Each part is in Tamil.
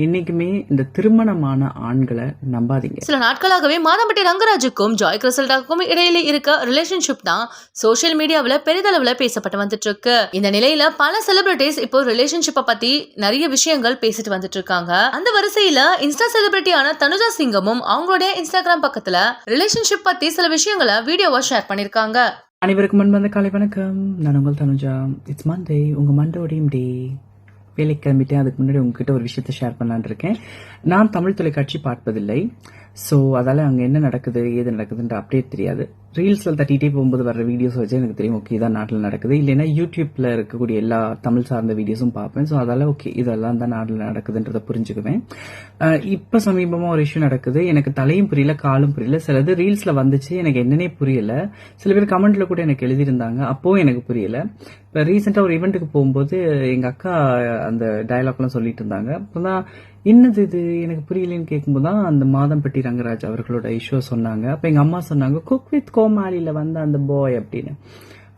என்னைக்குமே இந்த திருமணமான ஆண்களை நம்பாதீங்க. சில நாட்களாகவே மாதம்பட்டி ரங்கராஜுக்கும் ஜாய் கிறிசல்டாக்கும் இடையில இருக்க ரிலேஷன்ஷிப் தான் சோசியல் மீடியாவில் பெரிதளவுல பேசப்பட்டு வந்துட்டு இருக்கு. இந்த நிலையில பல செலிபிரிட்டிஸ் இப்போ ரிலேஷன்ஷிப்பை பத்தி நிறைய விஷயங்கள் பேசிட்டு வந்துட்டு இருக்காங்க. அந்த வரிசையில இன்ஸ்டா செலிபிரிட்டியான தனுஜா சிங்கமும் அவங்களுடைய இன்ஸ்டாகிராம் பக்கத்துல ரிலேஷன்ஷிப் பத்தி சில விஷயங்களை வீடியோவா ஷேர் பண்ணிருக்காங்க. அனைவருக்கும் முன்வந்த காலை வணக்கம். நான் உங்கள் தனுஜா. இட்ஸ் மண்டே, உங்க மண்டோடையும் டே. வேலைக்கு கிளம்பிட்டேன். அதுக்கு முன்னாடி உங்ககிட்ட ஒரு விஷயத்த ஷேர் பண்ணலான்னு இருக்கேன். நான் தமிழ் தொலைக்காட்சி பார்ப்பதில்லை. ஸோ அதால் அங்கே என்ன நடக்குது ஏது நடக்குதுன்ற அப்டேட் தெரியாது. ரீல்ஸில் தட்டிகிட்டே போகும்போது வர வீடியோஸ் வச்சு எனக்கு தெரியும் ஓகே இதான் நாட்டில் நடக்குது. இல்லைன்னா யூடியூப்பில் இருக்கக்கூடிய எல்லா தமிழ் சார்ந்த வீடியோஸும் பார்ப்பேன். ஸோ அதால் ஓகே இதெல்லாம் தான் நாட்டில் நடக்குதுன்றதை புரிஞ்சுக்குவேன். இப்போ சமீபமாக ஒரு இஷ்யூ நடக்குது. எனக்கு தலையும் புரியல காலும் புரியல. சிலது ரீல்ஸில் வந்துச்சு, எனக்கு என்னன்னே புரியல. சில பேர் கமெண்ட்ல கூட எனக்கு எழுதியிருந்தாங்க, அப்போவும் எனக்கு புரியல. இப்போ ரீசெண்டாக ஒரு ஈவெண்ட்டுக்கு போகும்போது எங்கள் அக்கா அந்த டயலாக்லாம் சொல்லிட்டு இருந்தாங்க. அப்போதான் என்னது இது எனக்கு புரியலன்னு கேட்கும்போது தான் அந்த மாதம்பட்டி ரங்கராஜ் அவர்களோட இஷ்யூ சொன்னாங்க. அப்போ எங்கள் அம்மா சொன்னாங்க குக் வித் கோமாளியில் வந்த அந்த பாய் அப்படின்னு.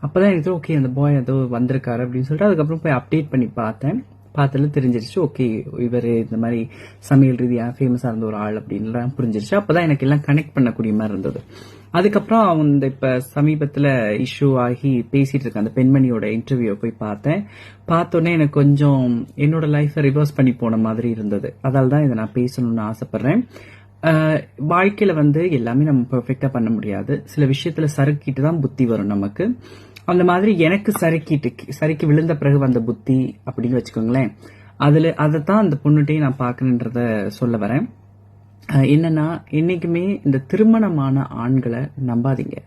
அப்போதான் எனக்கு ஓகே அந்த பாய் ஏதோ வந்திருக்காரு அப்படின்னு சொல்லிட்டு அதுக்கப்புறம் போய் அப்டேட் பண்ணி பார்த்ததுல தெரிஞ்சிருச்சு ஓகே இவர் இந்த மாதிரி சமையல் ரீதியாக ஃபேமஸாக இருந்த ஒரு ஆள் அப்படின்லாம் புரிஞ்சிருச்சு. அப்போதான் எனக்கு எல்லாம் கனெக்ட் பண்ணக்கூடிய மாதிரி இருந்தது. அதுக்கப்புறம் அவங்க இப்ப சமீபத்துல இஷ்யூ ஆகி பேசிட்டு இருக்க அந்த பெண்மணியோட இன்டர்வியூ போய் பார்த்தோன்னே எனக்கு கொஞ்சம் என்னோட லைஃபை ரிவர்ஸ் பண்ணி போன மாதிரி இருந்தது. அதால தான் இதை நான் பேசணும்னு ஆசைப்படுறேன். வாழ்க்கையில எல்லாமே நம்ம பெர்ஃபெக்டா பண்ண முடியாது. சில விஷயத்துல சறுக்கிட்டு தான் புத்தி வரும் நமக்கு. அந்த மாதிரி எனக்கு சறுக்கி விழுந்த பிறகு வந்த புத்தி அப்படின்னு வச்சுக்கோங்களேன். அதைத்தான் அந்த பொண்ணுட்டையும் நான் பாக்கணுன்றத சொல்ல வரேன். என்னன்னா என்னைக்குமே இந்த திருமணமான ஆண்களை நம்பாதீங்க.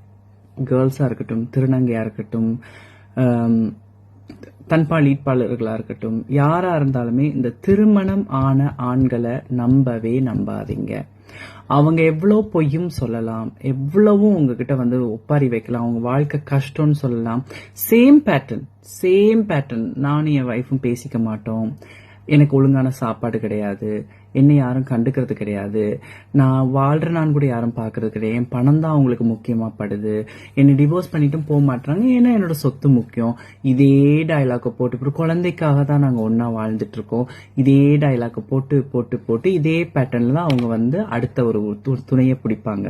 கேர்ள்ஸா இருக்கட்டும், திருநங்கையா இருக்கட்டும், தன்பால் ஈட்பாளர்களா இருக்கட்டும், யாரா இருந்தாலுமே இந்த திருமணம் ஆன ஆண்களை நம்பாதீங்க. அவங்க எவ்வளவு பொய்யும் சொல்லலாம், எவ்வளவும் உங்ககிட்ட ஒப்பாரி வைக்கலாம், அவங்க வாழ்க்கை கஷ்டம்னு சொல்லலாம். சேம் பேட்டர்ன் நானும் என் வைஃபும் பேசிக்க மாட்டோம், எனக்கு ஒழுங்கான சாப்பாடு கிடையாது, என்னை யாரும் கண்டுக்கிறது கிடையாது, நான் வாழ்றேனான்னு கூட யாரும் பாக்குறது கிடையாது, என் பணம் தான் அவங்களுக்கு முக்கியமா படுது, என்னை டிவோர்ஸ் பண்ணிட்டும் போக மாட்டாங்க, ஏன்னா என்னோட சொத்து முக்கியம். இதே டைலாக போட்டு குழந்தைக்காக தான் நாங்க ஒன்னா வாழ்ந்துட்டு இருக்கோம். இதே டைலாக போட்டு இதே பேட்டர்ன்ல தான் அவங்க அடுத்த ஒரு துணையை பிடிப்பாங்க.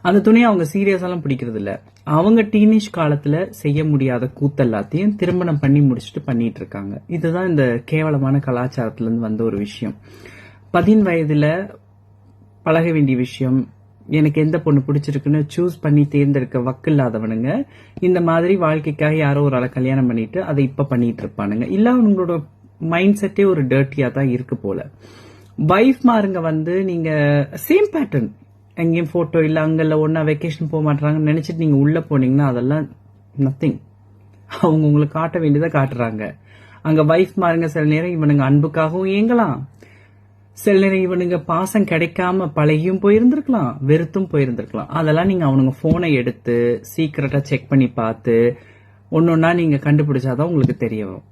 அந்த துணையை அவங்க சீரியஸாலாம் பிடிக்கிறது இல்ல. அவங்க டீனேஜ் காலத்துல செய்ய முடியாத கூத்தெல்லாத்தையும் திருமணம் பண்ணி முடிச்சுட்டு பண்ணிட்டு இருக்காங்க. இதுதான் இந்த கேவலமான கலாச்சாரத்துல இருந்து வந்த ஒரு விஷயம். 10 வயதுல பழக வேண்டிய விஷயம், எனக்கு எந்த பொண்ணு பிடிச்சிருக்குன்னு சூஸ் பண்ணி தேர்ந்தெடுக்க வக்கு இல்லாதவனுங்க இந்த மாதிரி வாழ்க்கைக்காக யாரோ ஒரு ஆளை கல்யாணம் பண்ணிட்டு அதை இப்ப பண்ணிட்டு இருப்பானுங்க. இல்ல அவங்களோட மைண்ட் செட்டே ஒரு டர்ட்டியா தான் இருக்கு போல. வைஃப் மாருங்க நீங்க சேம் பேட்டர்ன், எங்கேயும் போட்டோ இல்ல அங்கல்ல ஒன்னா வெக்கேஷன் போக மாட்டாங்கன்னு நினைச்சிட்டு நீங்க உள்ள போனீங்கன்னா அதெல்லாம் நத்திங். அவங்க உங்களுக்கு காட்ட வேண்டியதை காட்டுறாங்க. அங்க வைஃப் மாருங்க சில நேரம் இவனுங்க அன்புக்காகவும் ஏங்கலாம், சில நேரம் இவனுங்க பாசம் கிடைக்காம பழகியும் போயிருந்திருக்கலாம், வெறுத்தும் போயிருந்திருக்கலாம். அதெல்லாம் நீங்க அவனுங்க போனை எடுத்து சீக்கிரட்டா செக் பண்ணி பார்த்து ஒன்னொன்னா நீங்க கண்டுபிடிச்சாதான் உங்களுக்கு தெரிய வரும்.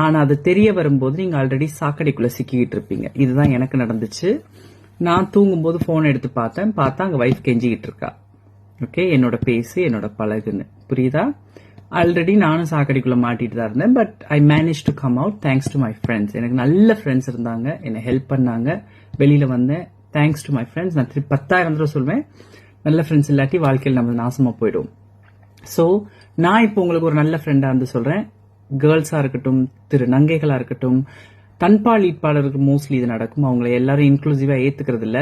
ஆனா அது தெரிய வரும்போது நீங்க ஆல்ரெடி சாக்கடைக்குள்ள சிக்கிக்கிட்டு இருப்பீங்க. இதுதான் எனக்கு நடந்துச்சு. நான் தூங்கும்போது போன் எடுத்து பார்த்தா அங்க வைஃப் கெஞ்சிக்கிட்டு இருக்கா. ஓகே, என்னோட பேசு, என்னோட பழகுன்னு. புரியுதா? ஆல்ரெடி நானும் சாக்கடைக்குள்ள மாட்டிட்டு தான் இருந்தேன். But I manage to come out thanks to my friends. எனக்கு நல்ல ஃப்ரெண்ட்ஸ் இருந்தாங்க, என்னை ஹெல்ப் பண்ணாங்க, வெளியில வந்தேன். Thanks to my friends. நான் 10,000 தடவை சொல்வேன், நல்ல ஃப்ரெண்ட்ஸ் இல்லாட்டி வாழ்க்கையில் நம்ம நாசமா போயிடும். ஸோ நான் இப்போ உங்களுக்கு ஒரு நல்ல ஃப்ரெண்டா இருந்து சொல்றேன். கேர்ள்ஸா இருக்கட்டும், திருநங்கைகளா இருக்கட்டும், தன்பால் ஈட்பாளருக்கு மோஸ்ட்லி இது நடக்கும். அவங்களை எல்லாரும் இன்க்ளூசிவா ஏத்துக்கிறது இல்ல.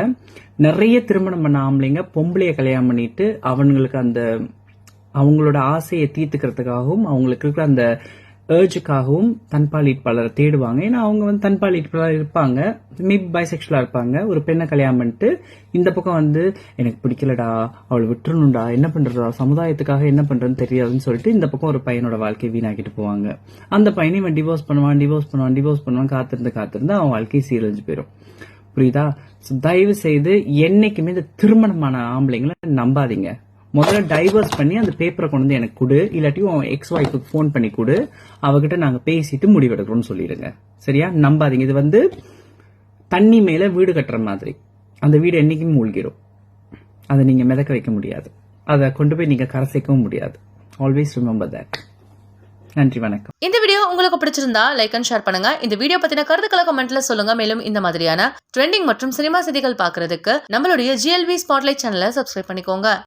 நிறைய திருமணம் பண்ண ஆம்பளைங்க பொம்பளைய கல்யாணம் பண்ணிட்டு அவங்களுக்கு அந்த அவங்களோட ஆசையை தீர்த்துக்கிறதுக்காகவும் அவங்களுக்கு இருக்கிற அந்த ஏர்ஜுக்காகவும் தன்பால் ஈட்பாளரை தேடுவாங்க. ஏன்னா அவங்க தன்பால் ஈட்பாளர் இருப்பாங்க, மேபி பைசெக்சுவலா இருப்பாங்க. ஒரு பெண்ணை கல்யாணம் பண்ணிட்டு இந்த பக்கம் எனக்கு பிடிக்கலடா, அவளை விட்டுறணும்டா, என்ன பண்றதா, சமுதாயத்துக்காக என்ன பண்றதுன்னு தெரியாதுன்னு சொல்லிட்டு இந்த பக்கம் ஒரு பையனோட வாழ்க்கையை வீணாக்கிட்டு போவாங்க. அந்த பையனை இவன் டிவோர்ஸ் பண்ணுவான், காத்திருந்து அவன் வாழ்க்கையை சீரழிஞ்சு போயிடும். புரியுதா? தயவு செய்து என்னைக்குமே இந்த திருமணமான ஆம்பளைங்களை நம்பாதீங்க. முதல்ல டைவர்ஸ் பண்ணி அந்த பேப்பரை கொண்டு எனக்கு கொடு, இல்லாட்டி உன் எக்ஸ் ஒய்ஃபுக்கு போன் பண்ணி கொடு, அவகிட்ட நாங்க பேசிட்டு முடிவெடுக்கிறோம்னு சொல்லிடுங்க. சரியா? நம்பாதீங்க. இது தண்ணி மேல வீடு கட்டுற மாதிரி. அந்த வீடு என்னைக்கும் மூழ்கிடும். அதை நீங்க மிதக்க வைக்க முடியாது, அதை கொண்டு போய் நீங்க கரை சேர்க்கவும் முடியாது. Always remember that. நன்றி, வணக்கம். இந்த வீடியோ உங்களுக்கு பிடிச்சிருந்தா லைக் அண்ட் ஷேர் பண்ணுங்க. இந்த வீடியோ பத்தின கருத்துக்களை கமெண்ட்ல சொல்லுங்க. மேலும் இந்த மாதிரியான ட்ரெண்டிங் மற்றும் சினிமா செய்திகள் பார்க்கறதுக்கு நம்மளுடைய GLV ஸ்பாட்லைட் சேனலை சப்ஸ்கிரைப் பண்ணிக்கோங்க.